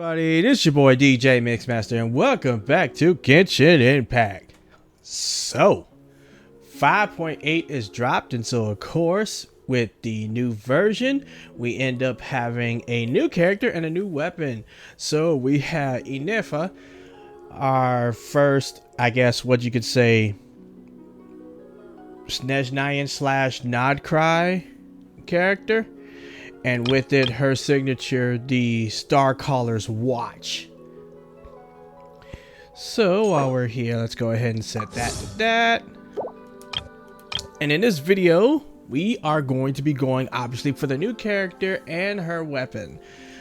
Everybody, this is your boy DJ Mixmaster, and welcome back to Genshin Impact. So, 5.8 is dropped, and so of course, with the new version, we end up having a new character and a new weapon. So we have INEFFA, our first, I guess what you could say, Snezhnayan slash Nodcry character. And with it, her signature, the Starcaller's Watch. So while we're here, let's go ahead and set that to that. And in this video, we are going to be going obviously for the new character and her weapon.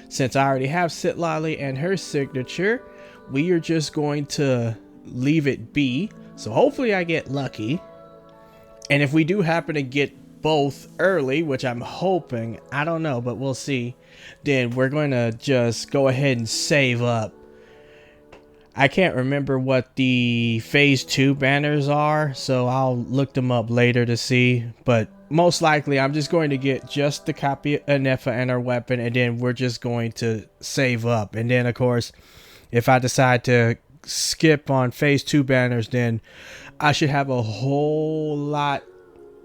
Since I already have Citlali and her signature, we are just going to leave it be. So hopefully I get lucky. And if we do happen to get both early, which I'm hoping, I don't know, but we'll see, then we're going to just go ahead and save up. I can't remember what the phase 2 banners are, so I'll look them up later to see, but most likely I'm just going to get just the copy of INEFFA and her weapon, and then we're just going to save up. And then of course, if I decide to skip on phase 2 banners, then I should have a whole lot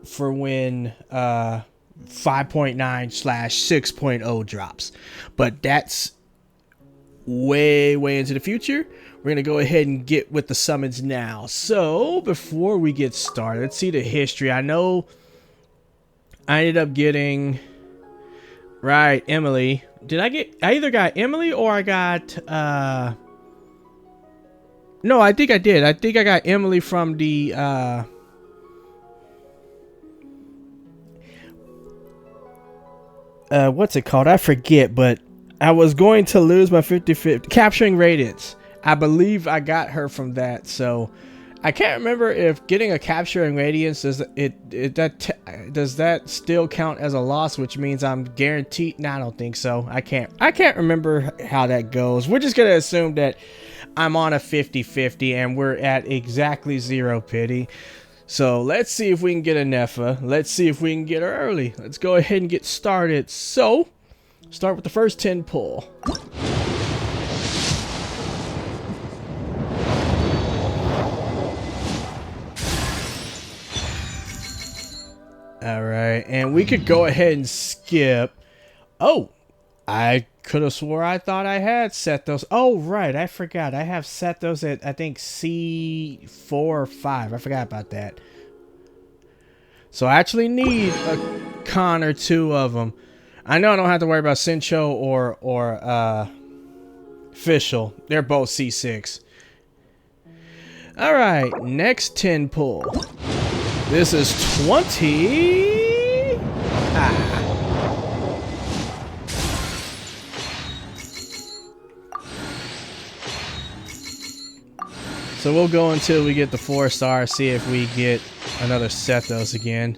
for when 5.9/6.0 drops. But that's way into the future. We're gonna go ahead and get with the summons now. So before we get started, let's see the history. I know I ended up getting Emily. I either got Emily or I got no, I think I did. I think I got Emily from the what's it called? I forget, but I was going to lose my 50/50 capturing radiance. I believe I got her from that, so I can't remember if getting a capturing radiance does that still count as a loss, which means I'm guaranteed. No, I don't think so. I can't remember how that goes. We're just gonna assume that I'm on a 50/50 and we're at exactly 0 pity. So let's see if we can get INEFFA. Let's see if we can get her early. Let's go ahead and get started. So, start with the first 10 pull. Alright, and we could go ahead and skip. Oh, I could have swore I thought I had set those. Oh, right, I forgot. I have set those at, I think, C4 or 5. I forgot about that. So I actually need a con or 2 of them. I know I don't have to worry about Sincho or Fischl. They're both C6. Alright, next 10 pull. This is 20. So we'll go until we get the 4-star, see if we get another set those again.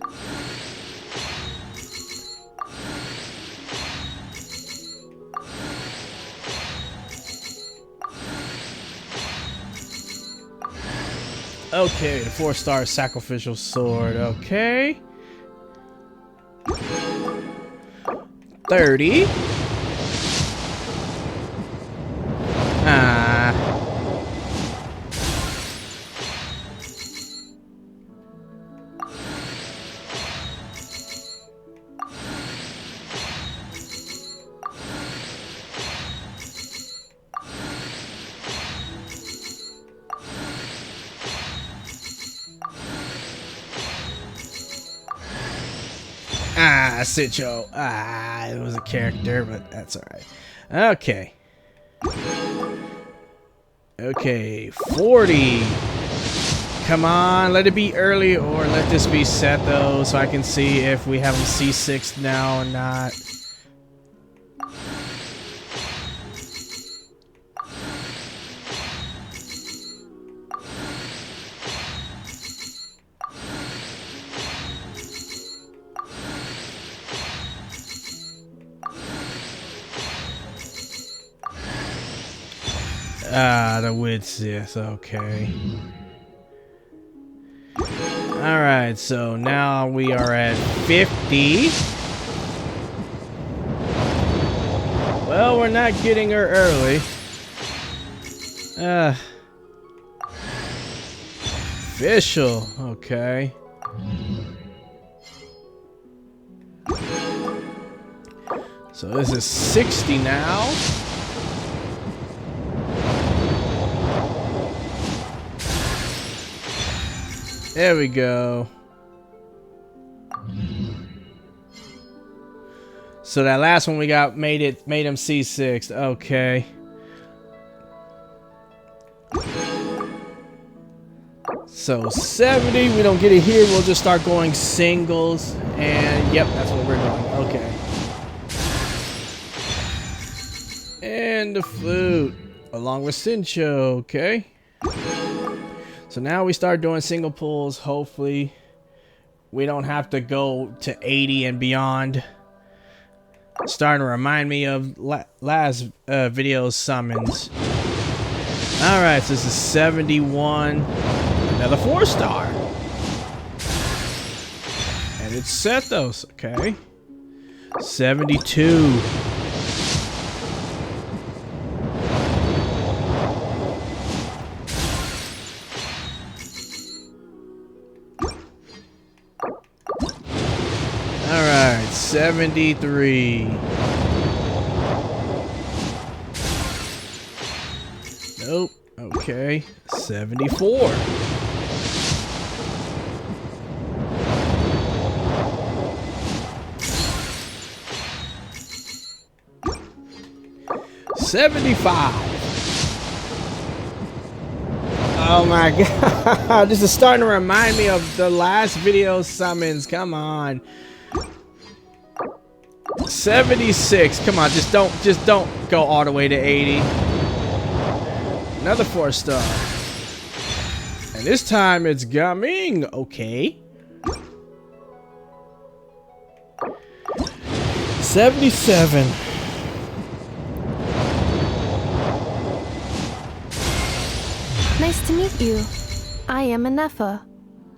Okay, the 4-star sacrificial sword. Okay. 30. Sincho. It was a character, but that's alright. Okay. Okay, 40. Come on, let it be early, or let this be set though, so I can see if we have them C6 now or not. The widths, yes, okay. Alright, so now we are at 50. Well, we're not getting her early. Official. Okay. So this is 60 now. There we go. So that last one we got made him C6. Okay. So 70, we don't get it here. We'll just start going singles. And yep, that's what we're doing. Okay. And the flute, along with Sincho. Okay. So now we start doing single pulls. Hopefully, we don't have to go to 80 and beyond. Starting to remind me of last video's summons. Alright, so this is 71. Another 4-star. And it's Sethos, okay. 72. Alright, 73. Nope. Okay. 74. Oh my god, this is starting to remind me of the last video summons. Come on. 76. Come on, just don't go all the way to 80. Another 4-star. And this time it's coming. Okay. 77. Nice to meet you. I am INEFFA,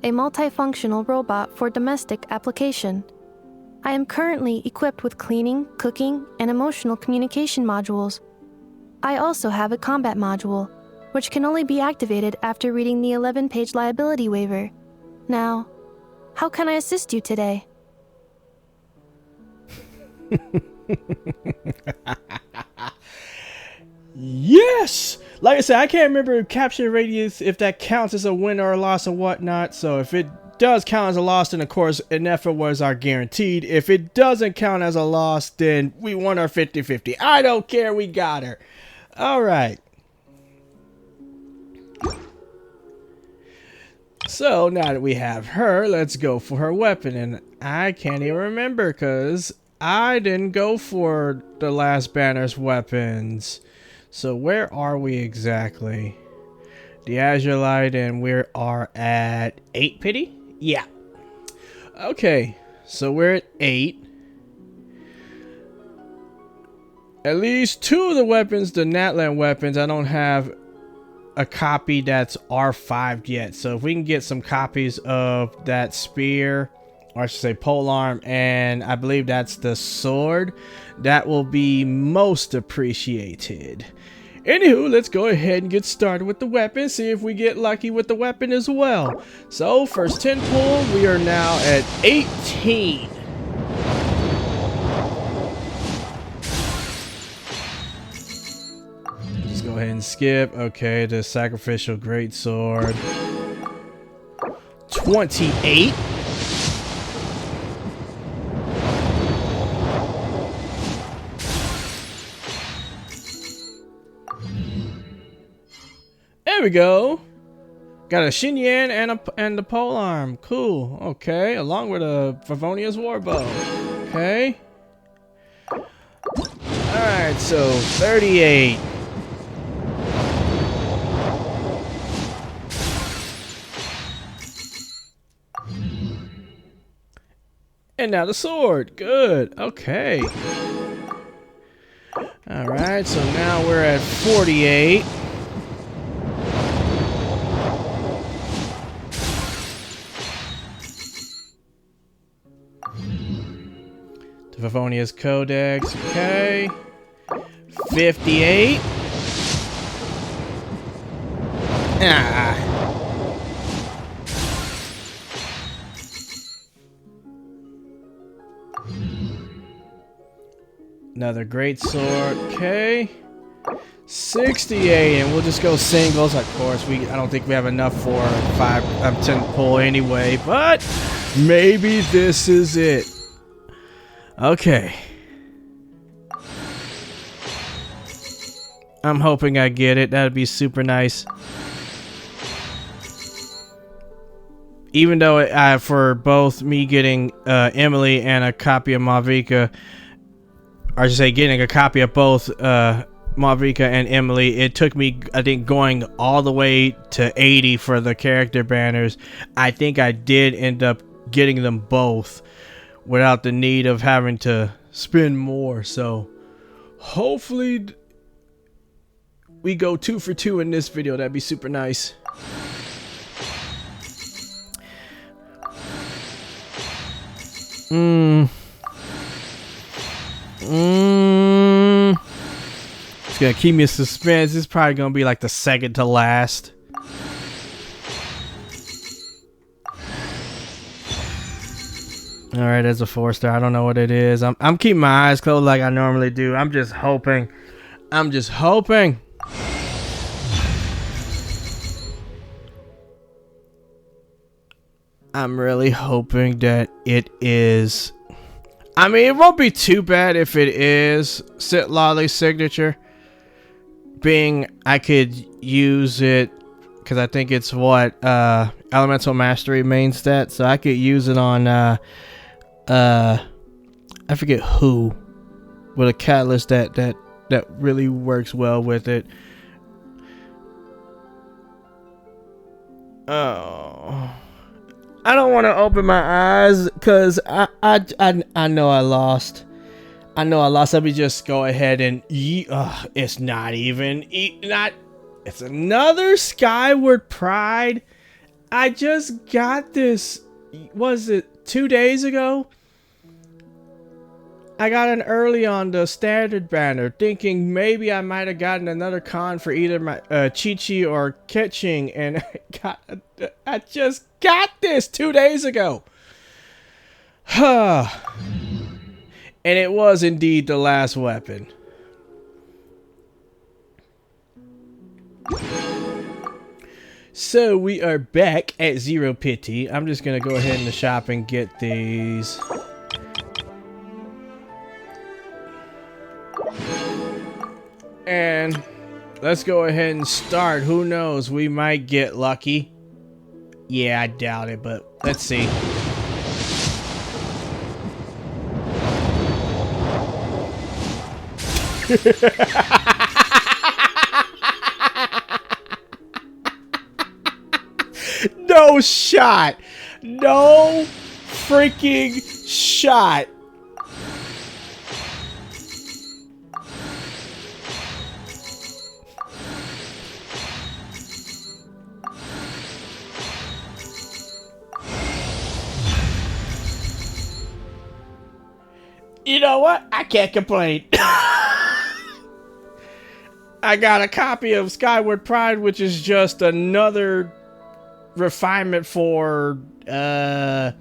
a multifunctional robot for domestic application. I am currently equipped with cleaning, cooking, and emotional communication modules. I also have a combat module, which can only be activated after reading the 11-page liability waiver. Now, how can I assist you today? Yes! Like I said, I can't remember capture radius, if that counts as a win or a loss or whatnot. So if it does count as a loss, then of course INEFFA was our guaranteed. If it doesn't count as a loss, then we won our 50-50. I don't care, we got her. Alright. So now that we have her, let's go for her weapon. And I can't even remember because I didn't go for the last banner's weapons. So where are we exactly? The Azure Light, and we are at 8 pity? Yeah. Okay, so we're at 8. At least 2 of the weapons, the Natlan weapons, I don't have a copy that's R5 yet. So if we can get some copies of that spear, or I should say polearm, and I believe that's the sword, that will be most appreciated. Anywho, let's go ahead and get started with the weapon, see if we get lucky with the weapon as well. So, first 10 pull, we are now at 18. Just go ahead and skip. Okay, the sacrificial greatsword. 28. There we go. Got a Xinyan and the polearm. Cool. Okay, along with a Favonia's warbow. Okay. Alright, so 38. And now the sword. Good. Okay. Alright, so now we're at 48. Favonia's Codex, okay. 58. Ah. Another great sword. Okay. 68, and we'll just go singles. Of course, I don't think we have enough for 10 pull anyway, but maybe this is it. Okay. I'm hoping I get it. That'd be super nice. Even though for both me getting Emily and a copy of Malvika, or I should say getting a copy of both Malvika and Emily, it took me, I think, going all the way to 80 for the character banners. I think I did end up getting them both without the need of having to spend more. So hopefully we go 2 for 2 in this video. That'd be super nice. It's gonna keep me in suspense. This is probably gonna be like the second to last. Alright, that's a 4-star. I don't know what it is. I'm keeping my eyes closed like I normally do. I'm just hoping. I'm just hoping. I'm really hoping that it is. I mean, it won't be too bad if it is Sitlali's signature. Being I could use it because I think it's what Elemental Mastery main stat, so I could use it on I forget who, but a catalyst that really works well with it. Oh, I don't want to open my eyes because I know I lost. I know I lost. Let me just go ahead and it's not even it's another Skyward Pride. I just got this. Was it 2 days ago? I got an early on the standard banner, thinking maybe I might have gotten another con for either my Chi-Chi or Ketching, and I just got this 2 days ago. And it was indeed the last weapon. So we are back at 0 pity. I'm just gonna go ahead in the shop and get these. And let's go ahead and start. Who knows? We might get lucky. Yeah, I doubt it, but let's see. No shot. No freaking shot. You know what? I can't complain. I got a copy of Skyward Pride, which is just another refinement for I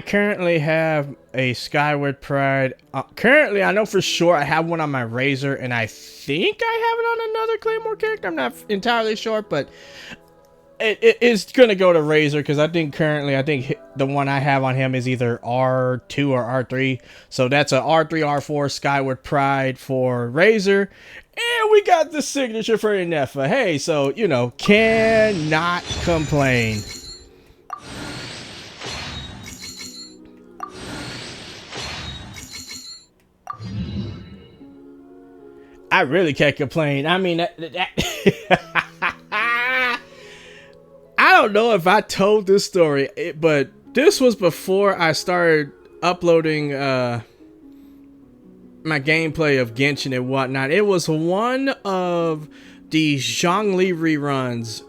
currently have a Skyward Pride. Currently, I know for sure I have one on my Razor, and I think I have it on another Claymore character. I'm not entirely sure, but it's gonna go to Razor because I think currently the one I have on him is either R2 or R3. So that's a R3 R4 Skyward Pride for Razor, and we got the signature for INEFFA. Hey, so you know, cannot complain. I really can't complain. I mean, I don't know if I told this story, but this was before I started uploading my gameplay of Genshin and whatnot. It was one of the Zhongli reruns,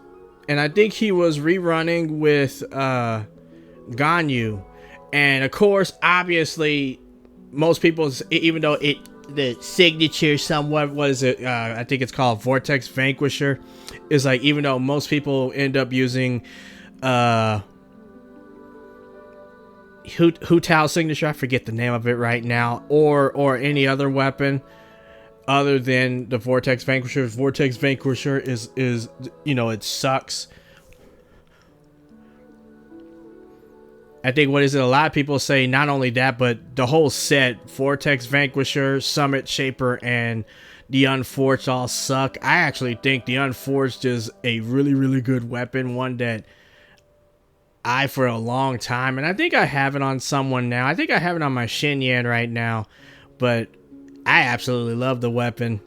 and I think he was rerunning with Ganyu. And of course, obviously, most people, even though the signature somewhat. What is it? I think it's called Vortex Vanquisher. Is like, even though most people end up using Hu Tao signature, I forget the name of it right now, or any other weapon other than the Vortex Vanquisher. Vortex Vanquisher is it sucks. I think, what is it? A lot of people say not only that, but the whole set, Vortex Vanquisher, Summit Shaper, and the Unforged all suck. I actually think the Unforged is a really, really good weapon. One that for a long time, and I think I have it on someone now. I think I have it on my Xinyan right now, but I absolutely love the weapon.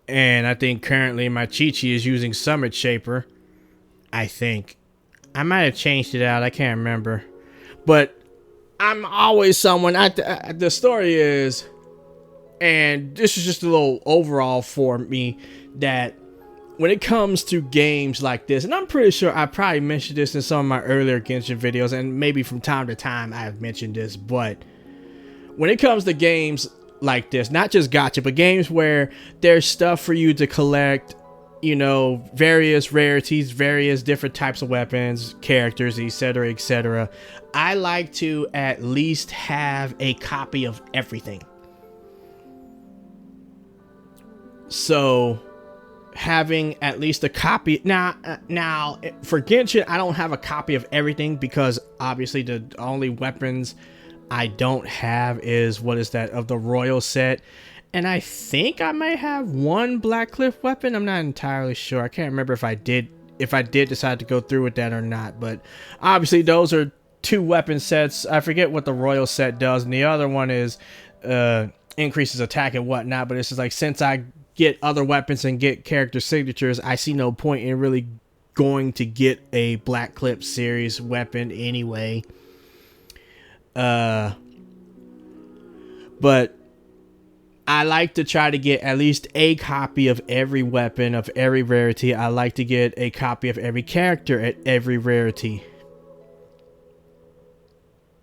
And I think currently my Chi-Chi is using Summit Shaper. I think. I might have changed it out. I can't remember. But I'm always someone. The story is, and this is just a little overall for me, that when it comes to games like this, and I'm pretty sure I probably mentioned this in some of my earlier Genshin videos, and maybe from time to time I've mentioned this, but when it comes to games like this, not just gacha, but games where there's stuff for you to collect, various rarities, various different types of weapons, characters, etc., etc. I like to at least have a copy of everything. So having at least a copy now for Genshin, I don't have a copy of everything, because obviously the only weapons I don't have is, what is that, of the royal set. And I think I might have one Black Cliff weapon. I'm not entirely sure. I can't remember if I did decide to go through with that or not. But obviously those are two weapon sets. I forget what the royal set does, and the other one is increases attack and whatnot. But it's just like, since I get other weapons and get character signatures, I see no point in really going to get a Black Clip series weapon anyway. But I like to try to get at least a copy of every weapon, of every rarity. I like to get a copy of every character at every rarity,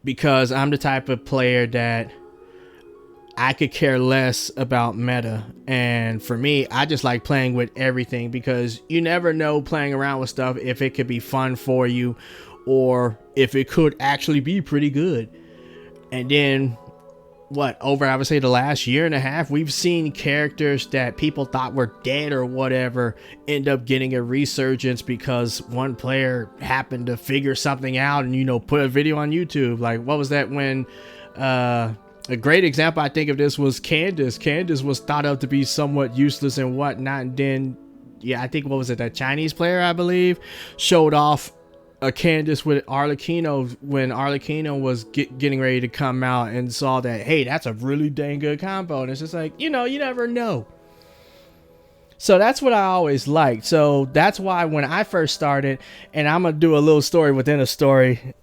because I'm the type of player that I could care less about meta. And for me, I just like playing with everything, because you never know, playing around with stuff, if it could be fun for you or if it could actually be pretty good. And then over, I would say, the last year and a half, we've seen characters that people thought were dead or whatever end up getting a resurgence because one player happened to figure something out and, put a video on YouTube. Like, what was that when a great example I think of this was Candace. Candace was thought of to be somewhat useless and whatnot, and then, I think, what was it, that Chinese player, I believe, showed off a Candace with Arlecchino when Arlecchino was getting ready to come out, and saw that, hey, that's a really dang good combo. And it's just like, you never know. So that's what I always liked. So that's why when I first started, and I'm going to do a little story within a story,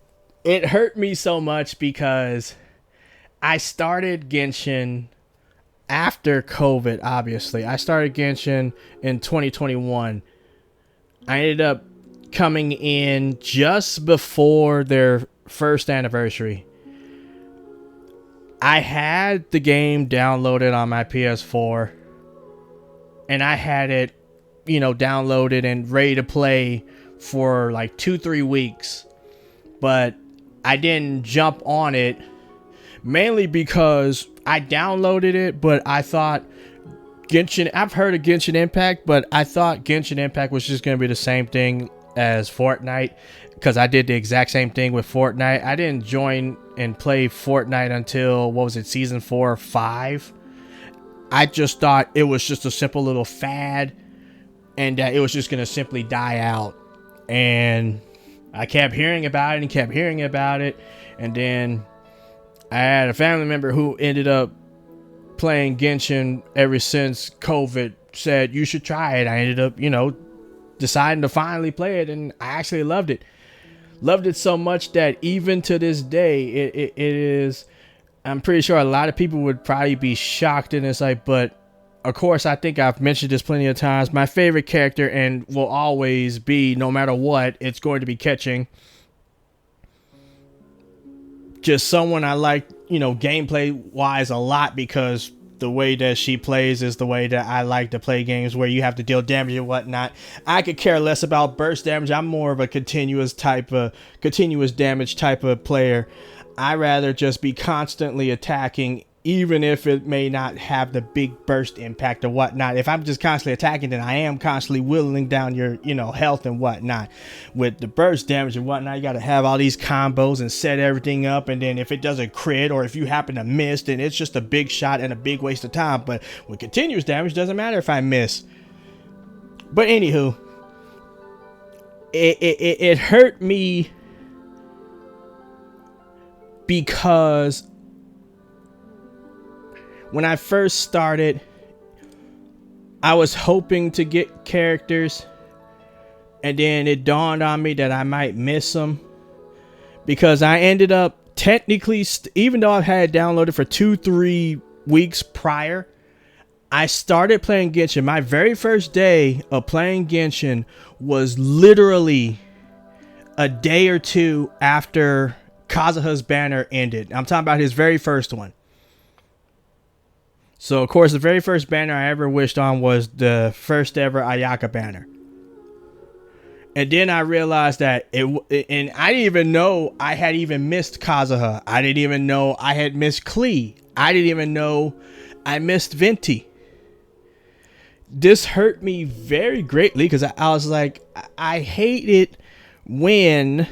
it hurt me so much because I started Genshin after COVID, obviously. I started Genshin in 2021. I ended up coming in just before their first anniversary. I had the game downloaded on my PS4, and I had it, downloaded and ready to play for like 2-3 weeks, but I didn't jump on it, mainly because I downloaded it, but I thought I've heard of Genshin Impact, but I thought Genshin Impact was just going to be the same thing as Fortnite, because I did the exact same thing with Fortnite. I didn't join and play Fortnite until, what was it, season 4 or 5. I just thought it was just a simple little fad, and that it was just going to simply die out. And I kept hearing about it and kept hearing about it, and then I had a family member who ended up playing Genshin ever since COVID, said you should try it. I ended up, deciding to finally play it, and I actually loved it so much that even to this day it is, I'm pretty sure a lot of people would probably be shocked, and it's like, but of course, I think I've mentioned this plenty of times, my favorite character, and will always be, no matter what, it's going to be Ketching. Just someone I like gameplay wise a lot, because the way that she plays is the way that I like to play games where you have to deal damage and whatnot. I could care less about burst damage. I'm more of a continuous damage type of player. I rather just be constantly attacking, even if it may not have the big burst impact or whatnot. If I'm just constantly attacking, then I am constantly whittling down your, health and whatnot. With the burst damage and whatnot, you got to have all these combos and set everything up. And then if it doesn't crit, or if you happen to miss, then it's just a big shot and a big waste of time. But with continuous damage, doesn't matter if I miss. But anywho, it hurt me because when I first started, I was hoping to get characters, and then it dawned on me that I might miss them, because I ended up technically, even though I had downloaded for 2-3 weeks prior, I started playing Genshin. My very first day of playing Genshin was literally a day or two after Kazuha's banner ended. I'm talking about his very first one. So, of course, the very first banner I ever wished on was the first ever Ayaka banner. And then I realized that and I didn't even know I had even missed Kazuha. I didn't even know I had missed Klee. I didn't even know I missed Venti. This hurt me very greatly, because I was like, I hate it when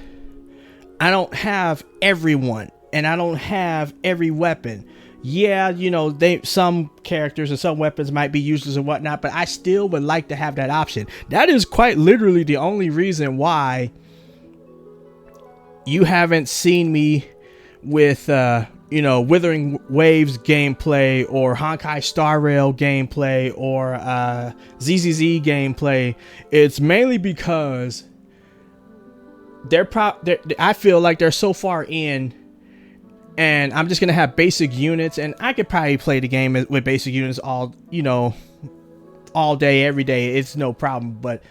I don't have everyone and I don't have every weapon. Yeah, some characters and some weapons might be useless and whatnot, but I still would like to have that option. That is quite literally the only reason why you haven't seen me with, Withering Waves gameplay, or Honkai Star Rail gameplay, or ZZZ gameplay. It's mainly because I feel like they're so far in, and I'm just going to have basic units, and I could probably play the game with basic units all day, every day. It's no problem. But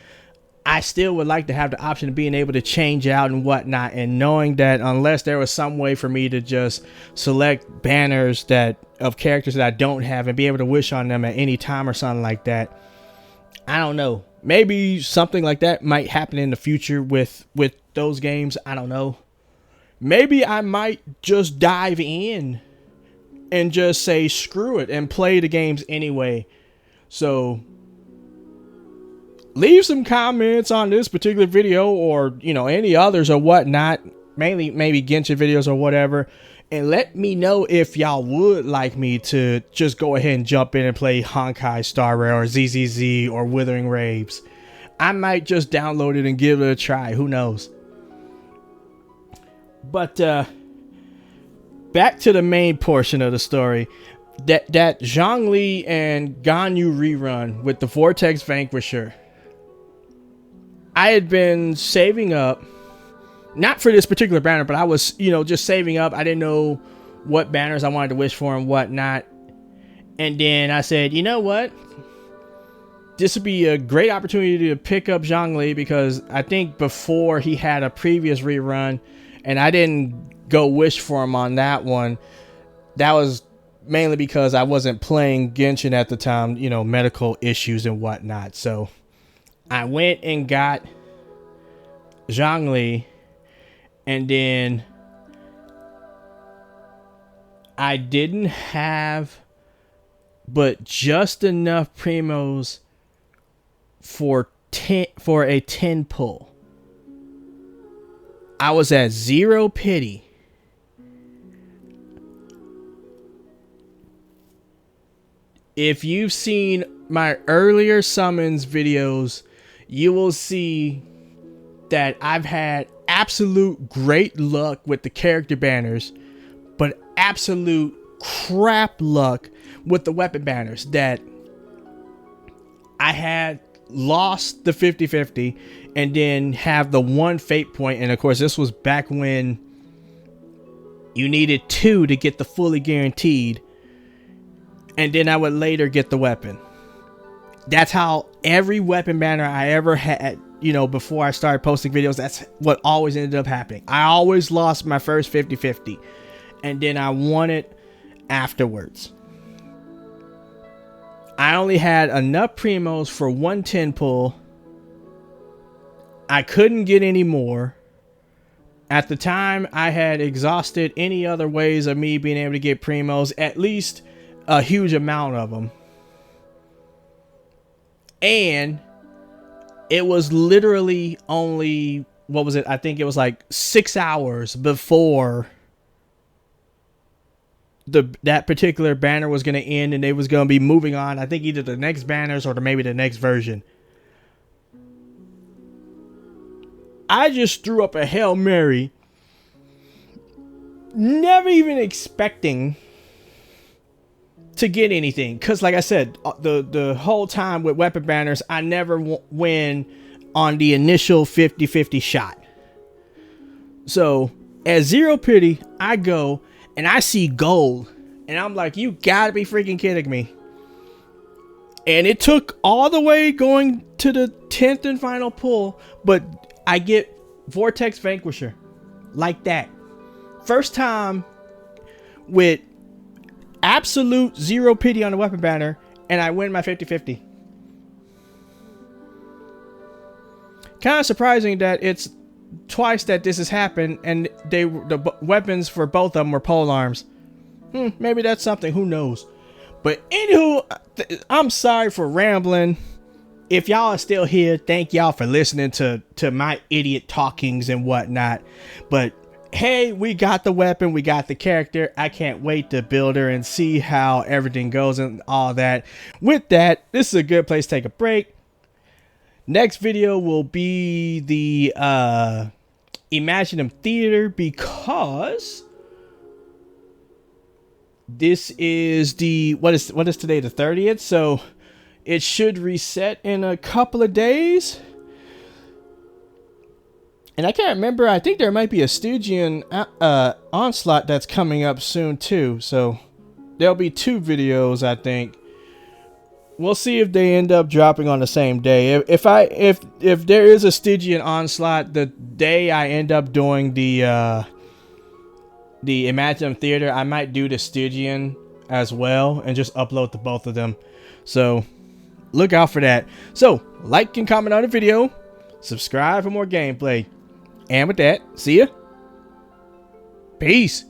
I still would like to have the option of being able to change out and whatnot, and knowing that unless there was some way for me to just select banners of characters that I don't have and be able to wish on them at any time or something like that, I don't know. Maybe something like that might happen in the future with those games. I don't know. Maybe I might just dive in and just say screw it and play the games anyway. So leave some comments on this particular video, or any others or whatnot, mainly maybe Genshin videos or whatever, and let me know if y'all would like me to just go ahead and jump in and play Honkai Star Rail or ZZZ or Withering Waves. I might just download it and give it a try. Who knows? But back to the main portion of the story. That Zhongli and Ganyu rerun with the Vortex Vanquisher. I had been saving up, not for this particular banner, but I was, just saving up. I didn't know what banners I wanted to wish for and whatnot. And then I said, you know what? This would be a great opportunity to pick up Zhongli, because I think before he had a previous rerun, and I didn't go wish for him on that one. That was mainly because I wasn't playing Genshin at the time, medical issues and whatnot. So I went and got Zhongli, and then I didn't have but just enough primos for a 10 pull. I was at 0 pity. If you've seen my earlier summons videos, you will see that I've had absolute great luck with the character banners, but absolute crap luck with the weapon banners. That I had lost the 50-50 and then have the one fate point, and of course this was back when you needed 2 to get the fully guaranteed, and then I would later get the weapon. That's how every weapon banner I ever had, before I started posting videos, that's what always ended up happening. I always lost my first 50-50, and then I won it afterwards. I only had enough primos for 110 pull. I couldn't get any more. At the time, I had exhausted any other ways of me being able to get primos, at least a huge amount of them. And it was literally only, what was it? I think it was like 6 hours before that particular banner was going to end, and they was going to be moving on. I think either the next banners or maybe the next version. I just threw up a Hail Mary, never even expecting to get anything. Because like I said, the whole time with weapon banners, I never win on the initial 50-50 shot. So at Zero Pity, I go and I see gold. And I'm like, you gotta be freaking kidding me. And it took all the way going to the 10th and final pull, but I get Vortex Vanquisher like that. First time with absolute Zero Pity on the weapon banner, and I win my 50-50. Kind of surprising that it's twice that this has happened, and the weapons for both of them were pole arms. Maybe that's something, who knows. But anywho, I'm sorry for rambling. If y'all are still here, thank y'all for listening to my idiot talkings and whatnot. But hey, we got the weapon, we got the character. I can't wait to build her and see how everything goes and all that. With that, this is a good place to take a break. Next video will be the Imaginem Theater, because this is the, what is today, the 30th? So it should reset in a couple of days. And I can't remember, I think there might be a Stygian onslaught that's coming up soon too. So there'll be 2 videos, I think. We'll see if they end up dropping on the same day. If there is a Stygian onslaught the day I end up doing the Imaginem Theater, I might do the Stygian as well and just upload the both of them. So look out for that. So like and comment on the video, subscribe for more gameplay, and with that, see ya. Peace.